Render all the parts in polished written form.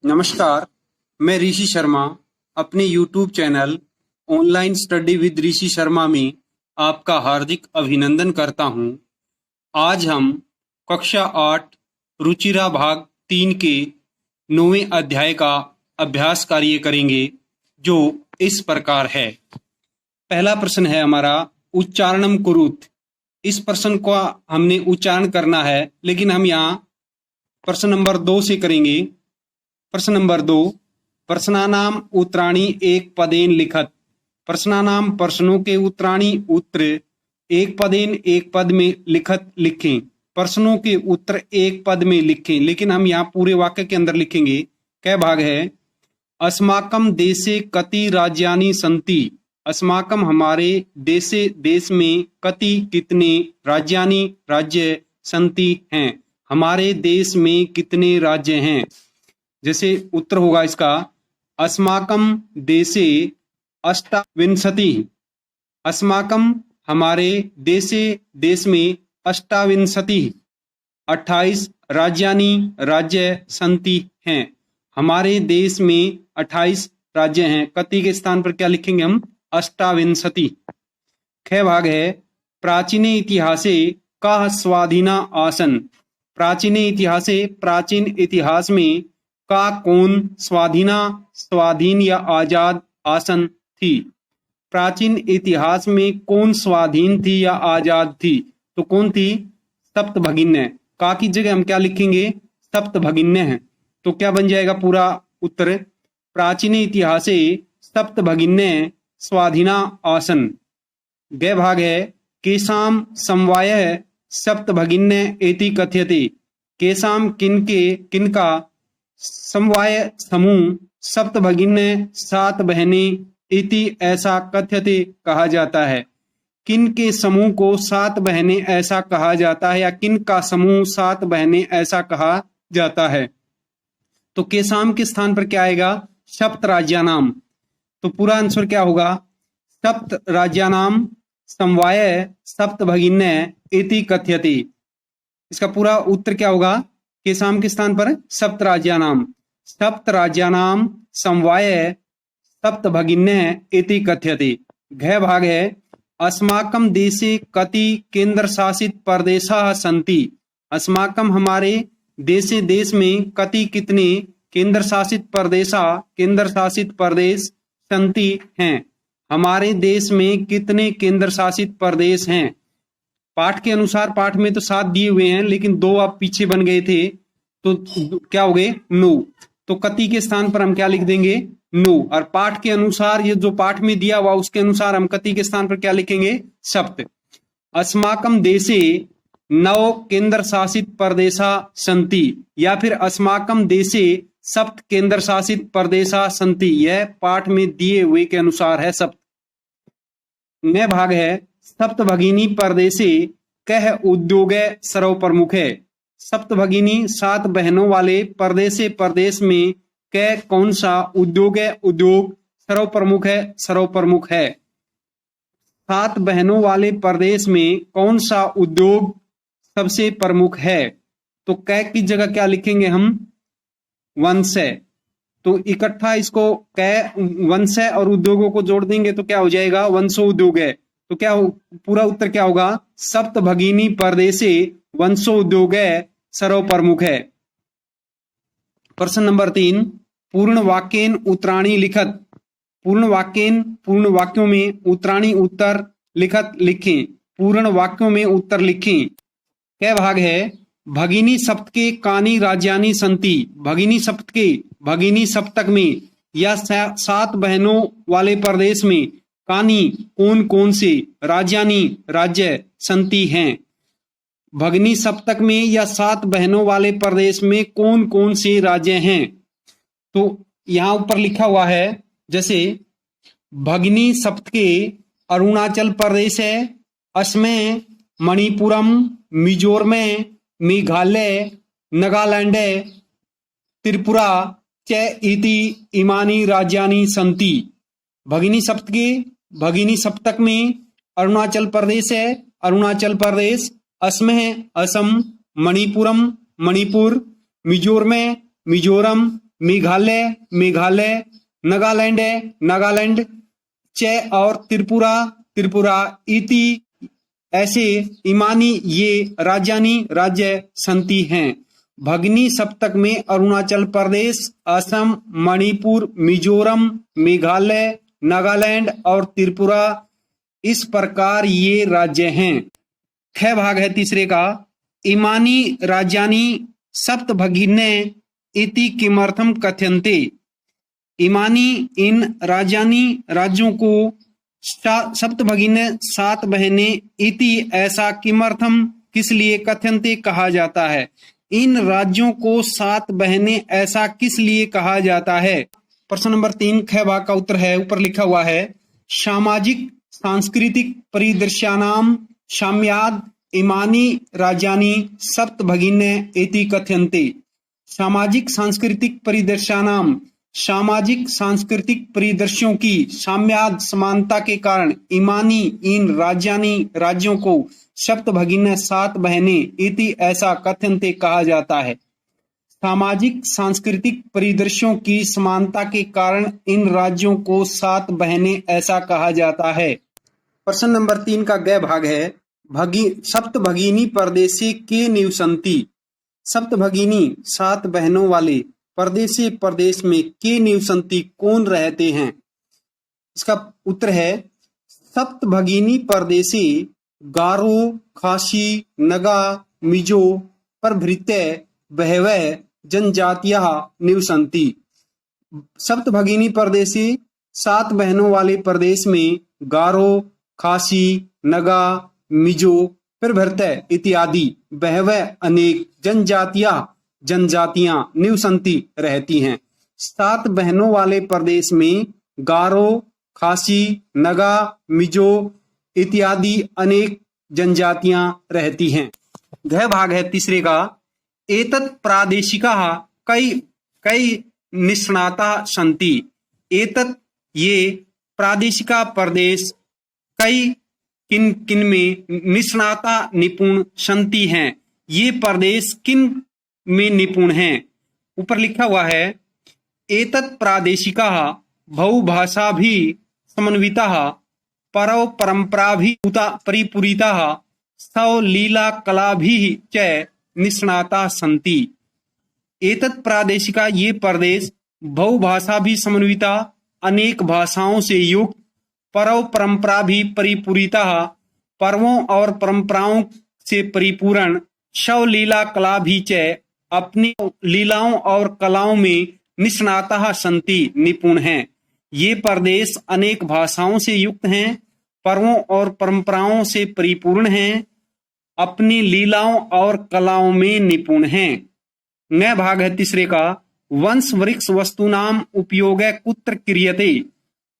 नमस्कार, मैं ऋषि शर्मा अपने YouTube channel online study with Rishi Sharma में आपका हार्दिक अभिनंदन करता हूं। आज हम कक्षा 8 रुचिरा भाग 3 के 9वें अध्याय का अभ्यास कार्य करेंगे, जो इस प्रकार है। पहला प्रश्न है हमारा उच्चारणम कुरुत। इस प्रश्न को हमने उच्चारण करना है, लेकिन हम यहाँ प्रश्न नंबर 2 से करेंगे। प्रश्न नंबर 2, प्रश्नानाम उत्तराणि एक पदेन लिखत। प्रश्नानाम प्रश्नों के उत्तराणि उत्तर एक पदेन एक पद में लिखत लिखें। प्रश्नों के उत्तर एक पद में लिखें, लेकिन हम यहाँ पूरे वाक्य के अंदर लिखेंगे। क्या भाग है? अस्माकम देशे कति राज्यानि सन्ति। अस्माकम हमारे देशे देश में कति कितने राज्यानि राज्य सन्ति हैं। हमारे देश में कितने राज्य हैं। जैसे उत्तर होगा इसका अस्माकम देशे अष्टाविंशति। अस्माकम हमारे देशे देश में अष्टाविंशति 28 राज्यानि राज्य सन्ति हैं। हमारे देश में 28 राज्य हैं। कति के स्थान पर क्या लिखेंगे हम? अष्टाविंशति। ख भाग है प्राचीने इतिहासे का स्वाधीना आसन। प्राचीने इतिहासे प्राचीन इतिहास में का कौन स्वाधीना स्वाधीन या आजाद आसन थी। प्राचीन इतिहास में कौन स्वाधीन थी या आजाद थी? तो कौन थी? सप्तभगिन्य। का की जगह हम क्या लिखेंगे? सप्तभगिन्य है। तो क्या बन जाएगा पूरा उत्तर? प्राचीन इतिहासे सप्तभगिन्य स्वाधीना आसन। ग भाग है केसाम समवाय सप्तभगिन्य एति कथ्यते। केसाम किनका समवाय समूह सप्तभगिन्य 7 बहनें इति ऐसा कथ्यते कहा जाता है। किन के समूह को 7 बहनें ऐसा कहा जाता है, या किन का समूह 7 बहनें ऐसा कहा जाता है? तो केसाम के स्थान पर क्या आएगा? सप्त राज्यानाम। तो पूरा आंसर क्या होगा? सप्त राज्यानाम समवाय सप्तभगिन्य इति कथ्यते। इसका पूरा उत्तर क्या होगा? केसाम के स्थान पर सप्त राज्यानाम समवाय सप्तभगिन्य इति कथ्यते। घ भाग है अस्माकम देशे कति केंद्र शासित प्रदेशा सन्ति। अस्माकम हमारे देशे देश में कति कितने केंद्र शासित प्रदेश सन्ति हैं। हमारे देश में कितने केंद्र शासित प्रदेश हैं। पाठ के अनुसार पाठ में तो 7 दिए हुए हैं, लेकिन 2 आप पीछे बन गए थे, तो क्या हो गए? 9। तो कति के स्थान पर हम क्या लिख देंगे? 9। और पाठ के अनुसार ये जो पाठ में दिया हुआ उसके अनुसार हम कति के स्थान पर क्या लिखेंगे? सप्त। अस्माकम देशे 9 केंद्र शासित प्रदेशा सन्ति, या फिर अस्माकम देशे सप्त केंद्र शासित प्रदेशा सन्ति। यह पाठ में दिए हुए के अनुसार है सप्त। न भाग है सप्तभगिनी प्रदेशे कह उद्योग सर्वप्रमुख है। सप्तभगिनी 7 बहनों वाले प्रदेश में कह कौन सा उद्योग सर्वप्रमुख है। 7 बहनों वाले प्रदेश में कौन सा उद्योग सबसे प्रमुख है? तो कह की जगह क्या लिखेंगे हम? वंश। तो इकट्ठा इसको कह वंश और उद्योगों को जोड़ देंगे तो क्या हो जाएगा? वंशो उद्योग है। तो क्या पूरा उत्तर क्या होगा? सप्तभगिनी प्रदेशे वंशो उद्योग सर्वप्रमुख है। प्रश्न नंबर 3, पूर्ण वाक्येन उत्तराणि लिखत। पूर्ण वाक्यों में उत्तराणि उत्तर लिखत लिखें। पूर्ण वाक्यों में उत्तर लिखें। क्या भाग है? भगिनी सप्त के कानि राज्यानि सन्ति। भगिनी सप्तक में या 7 बहनों वाले प्रदेश में कानी कौन से राज्यानि राज्य सन्ति हैं। भगिनी सप्तक में या 7 बहनों वाले प्रदेश में कौन से राज्य हैं। तो यहां ऊपर लिखा हुआ है, जैसे भगिनी सप्त के अरुणाचल प्रदेश है, असम, मणिपुरम, मिजोरम, मेघालय, नागालैंड, त्रिपुरा च इति इमानि राज्यानि सन्ति। भगिनी सप्तक में अरुणाचल प्रदेश है, अरुणाचल प्रदेश, असम है, असम, मणिपुर, मिजोरम, मेघालय मेघालय, नागालैंड नागालैंड, च और त्रिपुरा त्रिपुरा इति ऐसे इमानी ये राज्यानी राज्य संति हैं। भगनी सप्तक में अरुणाचल प्रदेश, असम, मणिपुर, मिजोरम, मेघालय, नागालैंड और त्रिपुरा, इस प्रकार ये राज्य हैं। ख भाग है तीसरे का, इमानी राज्यानी सप्त भगिन्य इति किमर्थम कथ्यन्ते। इमानी इन राज्यानी राज्यों को सप्त भगिन्य सात बहनें इति ऐसा किमर्थम किस लिए कथ्यन्ते कहा जाता है। इन राज्यों को सात बहनें ऐसा किस लिए कहा जाता है। प्रश्न नंबर 3 ख भाग का उत्तर है, ऊपर लिखा हुआ है, सामाजिक सांस्कृतिक परिदृश्यानाम साम्याद इमानी राज्यानी सप्त भगिन्य इति कथ्यन्ते। सामाजिक सांस्कृतिक परिदृश्यानाम सामाजिक सांस्कृतिक परिदृश्यों की साम्याद समानता के कारण इमानी इन राज्यानी राज्यों को सप्त भगिन्य सात बहनें इति ऐसा कथ्यन्ते कहा जाता है। सामाजिक सांस्कृतिक परिदृश्यों की समानता के कारण इन राज्यों को सात बहनें ऐसा कहा जाता है। प्रश्न नंबर 3 का ग भाग है, सप्त भगिनी परदेशी के निवसंती। सप्त भगिनी सात बहनों वाले परदेशी प्रदेश में के निवसंती कौन रहते हैं। इसका उत्तर है, सप्त भगिनी परदेशी गारो, खासी, नगा, मिजो प्रभृत्य बहवः जनजातियां निवसंती। सप्त भगिनी परदेशी सात बहनों वाले प्रदेश में गारो, खासी, नगा, मिजो प्रभृत्य इत्यादि बहवः अनेक जनजातियां निवसंती रहती हैं। सात बहनों वाले प्रदेश में गारो, खासी, नगा, मिजो इत्यादि अनेक जनजातियां रहती हैं। घ भाग है तीसरे का, एतत् प्रादेशिकाः कई निष्णाता सन्ति। एतत् ये प्रादेशिका प्रदेश कई किन में निष्णाता निपुण सन्ति हैं। ये प्रदेश किन में निपुण हैं। ऊपर लिखा हुआ है, एतत् प्रादेशिकाः बहुभाषा भी समन्विताः परौ परंपरा भी परिपूरिताः सौ लीला कला भी च निष्णाता सन्ति। एतत् प्रादेशिका ये प्रदेश बहुभाषा भी समन्विता अनेक भाषाओं से युक्त परौ परंपरा भी परिपूरिताः पर्वों और परंपराओं से परिपूर्ण शव लीला कला भी च अपनी लीलाओं और कलाओं में निष्णाता सन्ति निपुण हैं। ये प्रदेश अनेक भाषाओं से युक्त हैं, पर्वों और परंपराओं से परिपूर्ण हैं, अपनी लीलाओं और कलाओं में निपुण हैं। न भाग है तीसरे का, वंश वृक्ष वस्तुनाम उपयोग कुत्र क्रियते।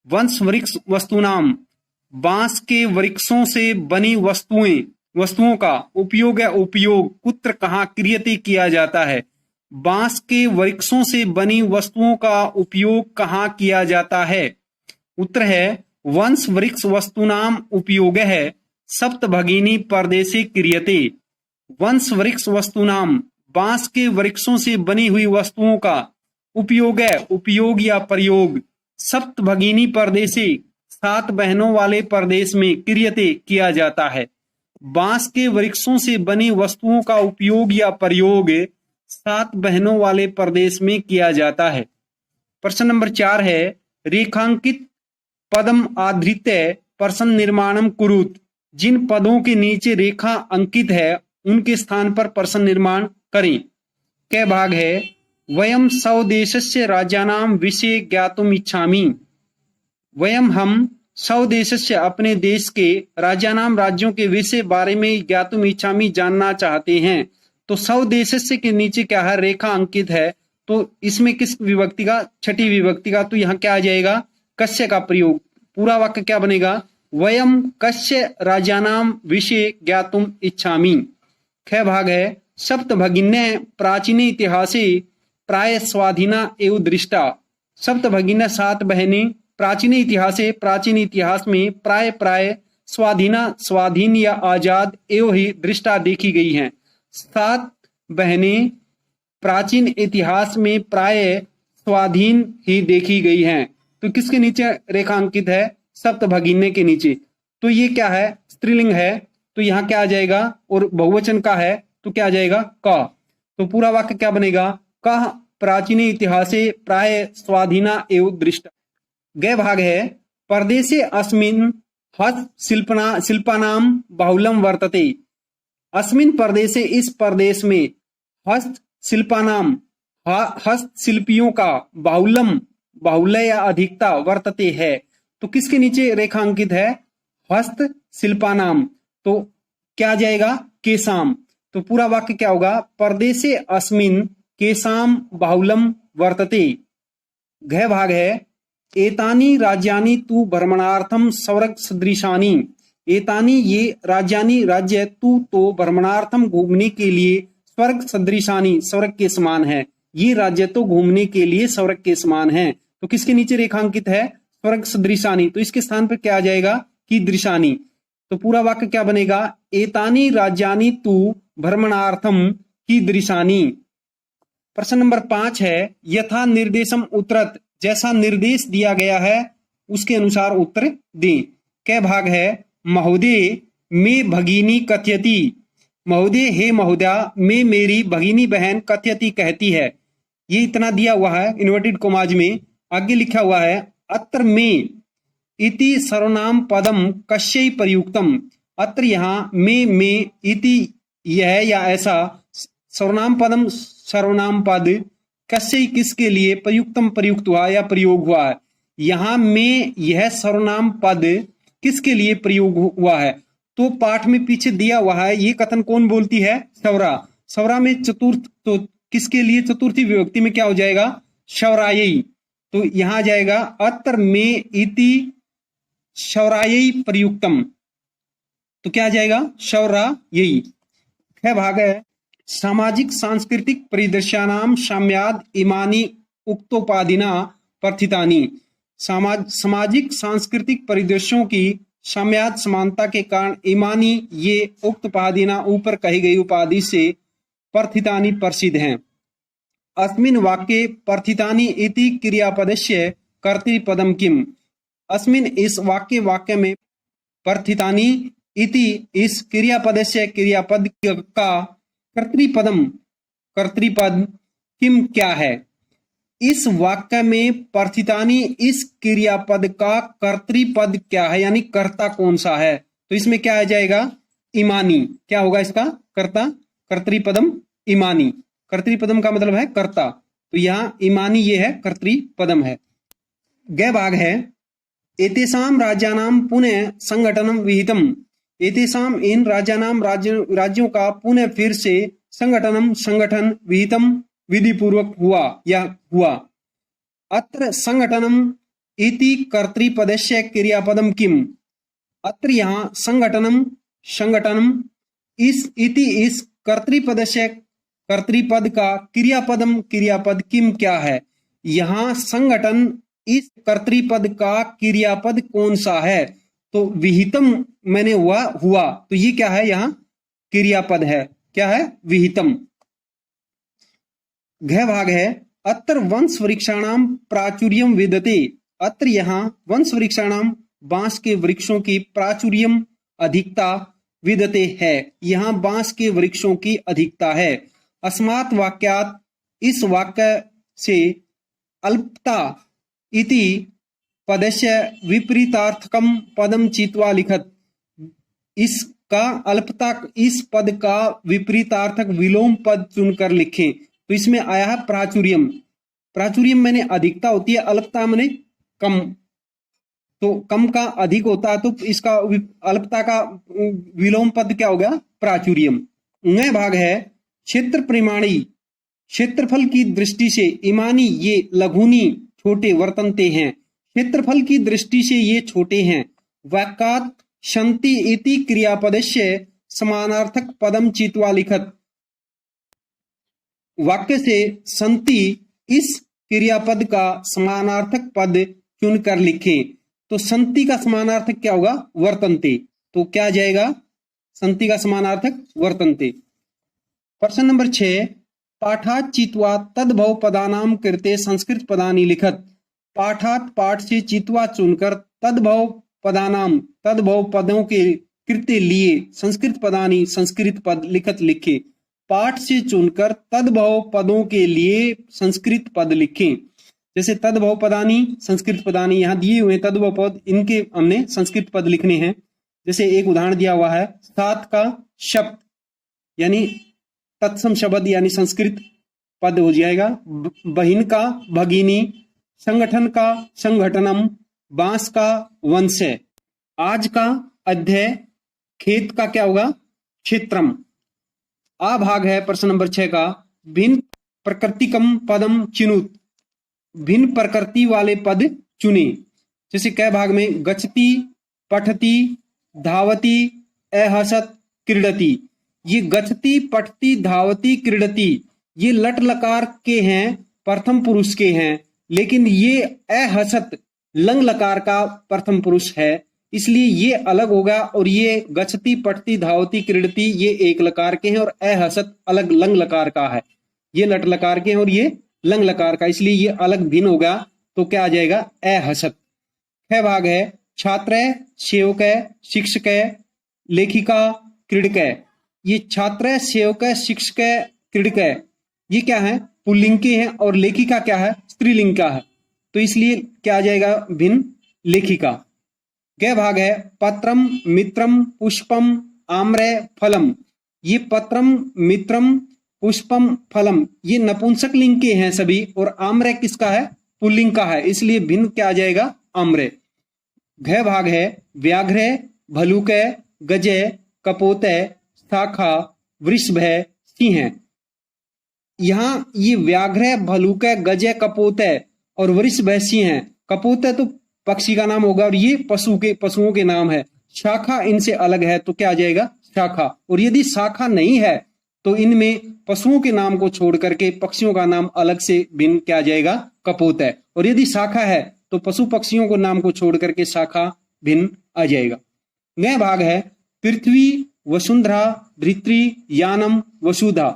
वंश वृक्ष वस्तुनाम बांस के वृक्षों से बनी वस्तुओं का उपयोग कुत्र कहाँ क्रियते किया जाता है। बांस के वृक्षों से बनी वस्तुओं का उपयोग कहाँ किया जाता है। उत्तर है, वंश वृक्ष वस्तुनाम उपयोग है सप्त भगिनी परदेशे क्रियते। वंश वृक्ष वस्तुनाम बांस के वृक्षों से बनी हुई वस्तुओं का उपयोग या प्रयोग सप्त भगिनी परदेशे सात बहनों वाले प्रदेश में क्रियते किया जाता है। बांस के वृक्षों से बनी वस्तुओं का उपयोग या प्रयोग सात बहनों वाले प्रदेश में किया जाता है। प्रश्न नंबर 4 है, रेखांकित पदम आधृत्य प्रश्न निर्माणम कुरुत। जिन पदों के नीचे रेखा अंकित है उनके स्थान पर प्रश्न निर्माण करें। क भाग है, वयम स्वदेशस्य राज्यानाम विषय ज्ञातुम इच्छामि। वयम हम स्वदेशस्य अपने देश के राज्यानाम राज्यों के विषय बारे में ज्ञातुम इच्छामि जानना चाहते हैं। तो स्वदेशस्य के नीचे क्या है, रेखा अंकित है, तो इसमें किस विभक्ति का, छठी विभक्ति का, तो यहाँ क्या आ जाएगा, कस्य का प्रयोग। पूरा वाक्य क्या बनेगा, वयम कस्य राज्यानाम विषय ज्ञातुम इच्छामि। ख भाग है, सप्त भगिन्य प्राचीन इतिहासे प्राय स्वाधीना एवं दृष्टा। सप्त भगिन्य सात बहनें प्राचीन इतिहास में प्राय स्वाधीन या आजाद एवं ही दृष्टा देखी गई हैं। सात बहनें प्राचीन इतिहास में प्राय स्वाधीन ही देखी गई हैं। तो किसके नीचे रेखांकित है? सप्तभगिनी के नीचे। तो ये क्या है? स्त्रीलिंग है, तो यहाँ क्या आ जाएगा? और बहुवचन का है तो क्या आ जाएगा? क। तो पूरा वाक्य क्या बनेगा? कः प्राचीन इतिहासे प्राय स्वाधीना एवं दृष्टा। ग भाग है परदेशे अस्मिन् हस्तशिल्पना शिल्पानाम बाहुल्यम वर्तते। अस्मिन् प्रदेशे इस प्रदेश में हस्तशिल्पानाम हस्तशिल्पियों का बाहुल्यम बाहुल्य या अधिकता वर्तते है। तो किसके नीचे रेखांकित है? हस्तशिल्पानाम। तो क्या आ जाएगा? केसाम। तो पूरा वाक्य क्या होगा? प्रदेशे अस्मिन् केसाम बाहुल्यम वर्तते। घ भाग है एतानी राज्यानि तु भ्रमणार्थम स्वर्ग सदृशानि। एतानी ये राज्यानि राज्य तु तो भ्रमणार्थम घूमने के लिए स्वर्ग सदृशानि स्वर्ग के समान है। ये राज्य तो घूमने के लिए स्वर्ग के समान है। तो किसके नीचे रेखांकित है? स्वर्ग सदृशानि। तो इसके स्थान पर क्या आ जाएगा? कीदृशानि। तो पूरा वाक्य क्या बनेगा? एतानी राज्यानि तु भ्रमणार्थम कीदृशानि। प्रश्न नंबर 5 है यथा निर्देशम उत्तरत। जैसा निर्देश दिया गया है उसके अनुसार उत्तर दें। क भाग है महोदय में भगिनी कथयति। महोदय हे महोदया में मेरी भगिनी बहन कथयति कहती है। ये इतना दिया हुआ है इन्वर्टेड कॉमाज में। आगे लिखा हुआ है अत्र में इति सर्वनाम पदम कस्यै प्रयुक्तम। अत्र यहाँ में इति यह या ऐसा सर्वनाम पदम सर्वनाम पद कस्यै किसके लिए प्रयुक्तम प्रयुक्त हुआ या प्रयोग हुआ है। यहाँ में यह सर्वनाम पद किसके लिए प्रयोग हुआ है? तो पाठ में पीछे दिया हुआ है ये कथन कौन बोलती है? सौरा। सौरा में चतुर्थ, तो किसके लिए चतुर्थी विभक्ति में क्या हो जाएगा? शौरायै। तो यहां जाएगा अत्र में इति शौरायै प्रयुक्तम। तो क्या जाएगा? शौरायै। है भाग है सामाजिक सांस्कृतिक परिदृश्यानाम साम्याद इमानी उक्तोपादिना प्रथितानि। सामाजिक सांस्कृतिक परिदृश्यों की साम्याद समानता के कारण इमानी ये उक्त उपाधिना ऊपर कही गई उपाधि से प्रथितानि प्रसिद्ध हैं। अस्मिन् वाक्ये प्रथितानि इति क्रियापदस्य कर्तृपदम किम। अस्मिन् इस वाक्य में प्रथितानि इति इस क्रियापदस्य क्रियापद का कर्तृपद किम क्या है? इस वाक्य में प्रथितानि इस क्रियापद का कर्तृपद क्या है यानी कर्ता कौन सा है? तो इसमें क्या आ जाएगा? इमानी। क्या होगा इसका कर्ता? कर्तृपदम इमानी। कर्तृपदम का मतलब है कर्ता, तो यहाँ इमानी ये है कर्तृपदम है। ग भाग है एतेषाम राज्यानाम पुनः संगठनम विहितम। एतेषाम इन राज्यानाम राज्यों का पुनः फिर से संगठन विहितम विधि पूर्वक हुआ या हुआ। अत्र संगठनम इति कर्तृपदस्य क्रियापदम किम। अत्र यहाँ संगठनम इस इति इस कर्तृपदस्य कर्तृपद का क्रियापद किम क्या है? यहाँ संगठन इस कर्तृपद का क्रियापद कौन सा है? तो विहितम मैंने हुआ तो ये क्या है? यहाँ क्रियापद है। क्या है? विहितम। घ भाग है अत्र वंश वृक्षाणाम प्राचुर्यम विदते। अत्र यहाँ वंश वृक्षाणाम बांस के वृक्षों की प्राचुर्यम अधिकता विदते है। यहाँ बांस के वृक्षों की अधिकता है। अस्मात् वाक्यात इस वाक्य से अल्पता इति पदस्य विपरीतार्थकम पदम चित्वा लिखत। इसका अल्पता इस पद का विपरीतार्थक विलोम पद चुनकर लिखें। तो इसमें आया है प्राचुर्यम। प्राचुर्यम मैंने अधिकता होती है, अल्पता मैंने कम। तो कम का अधिक होता है तो इसका अल्पता का विलोम पद क्या हो गया? प्राचुर्यम। न भाग है क्षेत्र परिमाणी। क्षेत्रफल की दृष्टि से इमानी ये लघुनी छोटे वर्तनते हैं। क्षेत्रफल की दृष्टि से ये छोटे हैं। वाक्यात शन्ति इति क्रियापदस्य समानार्थक पदम चित्वा लिखत। वाक्य से संति इस क्रियापद का समानार्थक पद चुनकर लिखें। तो संति का समानार्थक क्या होगा? वर्तनते। तो क्या जाएगा? संति का समानार्थक वर्तनते। प्रश्न नंबर 6 पाठात् चित्वा तद्भव पदानाम कृते संस्कृत पदानि लिखत। पाठात पाठ से चित्वा चुनकर तद्भव पदानाम तद्भव पदों के कृत्य लिए संस्कृत पदानी संस्कृत पद लिखत लिखे। पाठ से चुनकर तद्भव पदों के लिए संस्कृत पद लिखें। जैसे तद्भव पदानी संस्कृत पदानी यहाँ दिए हुए तद्भव पद, इनके हमने संस्कृत पद लिखने हैं। जैसे एक उदाहरण दिया हुआ है, सात का शब्द यानी तत्सम शब्द यानी संस्कृत पद हो जाएगा। बहिन का भगिनी, संगठन का संगठनम, बांस का वंश। आज का अध्यय, खेत का क्या होगा, क्षेत्रम। आ भाग है प्रश्न नंबर 6 का, भिन्न प्रकृतिकम पदम चिनुत। भिन्न प्रकृति वाले पद चुने। जैसे कै भाग में, गच्छति, पठति, धावति, अहसत, क्रीडति। ये गच्छति, पठति, धावति, क्रीडति ये लट लकार के हैं, प्रथम पुरुष के हैं, लेकिन ये अहसत लंग लकार का प्रथम पुरुष है, इसलिए ये अलग होगा। और ये गच्छति, पठति, धावति, क्रीडति ये एक लकार के हैं और अहसत अलग लंग लकार का है। ये लट लकार के हैं और ये लंग लकार का, इसलिए ये अलग भिन्न होगा। तो क्या आ जाएगा, अहसत। छह भाग है, छात्र, सेवक, शिक्षक, लेखिका, क्रीडक। ये छात्र, सेवक, शिक्षक, क्रीडक ये क्या है, पुल्लिंग के हैं और लेखिका क्या है, स्त्रीलिंग का है। तो इसलिए क्या आ जाएगा, भिन्न लेखिका। गै भाग है, पत्रम, मित्रम, पुष्पम, आम्र, फलम। ये पत्रम, मित्रम, पुष्पम, फलम ये नपुंसक लिंग के हैं सभी, और आम्र किसका है, पुल्लिंग का है, इसलिए भिन्न क्या आ जाएगा, आम्र। घ भाग है, व्याघ्र, भलुक, गज, कपोत, शाखा, वृषभ, सिंह। यहाँ ये व्याघ्र, भलुक, गज, कपोत और वृषभ, सिंह। कपोत तो पक्षी का नाम होगा और ये पशुओं के नाम है। शाखा इनसे अलग है तो क्या आ जाएगा, शाखा। और यदि शाखा नहीं है तो इनमें पशुओं के नाम को छोड़ करके पक्षियों का नाम अलग से भिन्न क्या आ जाएगा, कपोत है। और यदि शाखा है तो पशु पक्षियों को नाम को छोड़ करके शाखा भिन्न आ जाएगा। नया भाग है, पृथ्वी, वसुंधरा, धरित्री, यानम, वसुधा।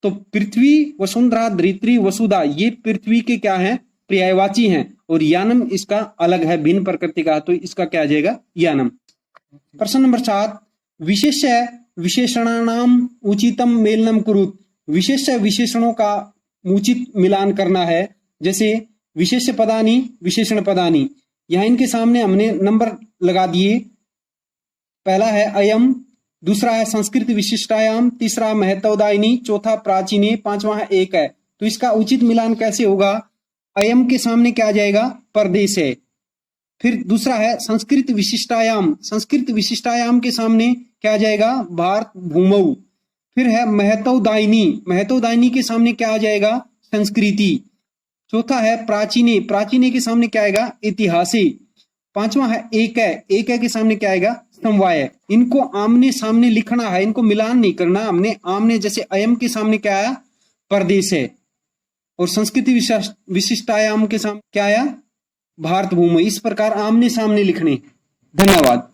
तो पृथ्वी, वसुंधरा, धरित्री, वसुधा ये पृथ्वी के क्या हैं, पर्यायवाची हैं, और यानम इसका अलग है, भिन्न प्रकृति का, तो इसका क्या आ जाएगा, यानम। प्रश्न नंबर 7, विशेष विशेषणानाम उचितम मेलनम कुरुत। विशेष विशेषणों का उचित मिलान करना है। जैसे विशेष पदानी, विशेषण पदानी, यहाँ इनके सामने हमने नंबर लगा दिए। पहला है अयम, दूसरा है संस्कृत विशिष्टायाम, तीसरा महत्वदायिनी, चौथा प्राचीने, पांचवा है एक है। तो इसका उचित मिलान कैसे होगा, अयम के सामने क्या आ जाएगा, परदेश है। फिर दूसरा है संस्कृत विशिष्टायाम, संस्कृत विशिष्टायाम के सामने क्या आ जाएगा, भारत भूमौ। फिर है महत्वदायिनी, महत्वदायिनी के सामने क्या आ जाएगा, संस्कृति। चौथा है प्राचीने, प्राचीने के सामने क्या आएगा, इतिहासी। पांचवा है एक है, एक है के सामने क्या आएगा, समवाय। इनको आमने सामने लिखना है, इनको मिलान नहीं करना हमने। आमने जैसे अयम के सामने क्या आया, परदेश है, और संस्कृति विशिष्टायाम के सामने क्या आया, भारत भूमि। इस प्रकार आमने सामने लिखने। धन्यवाद।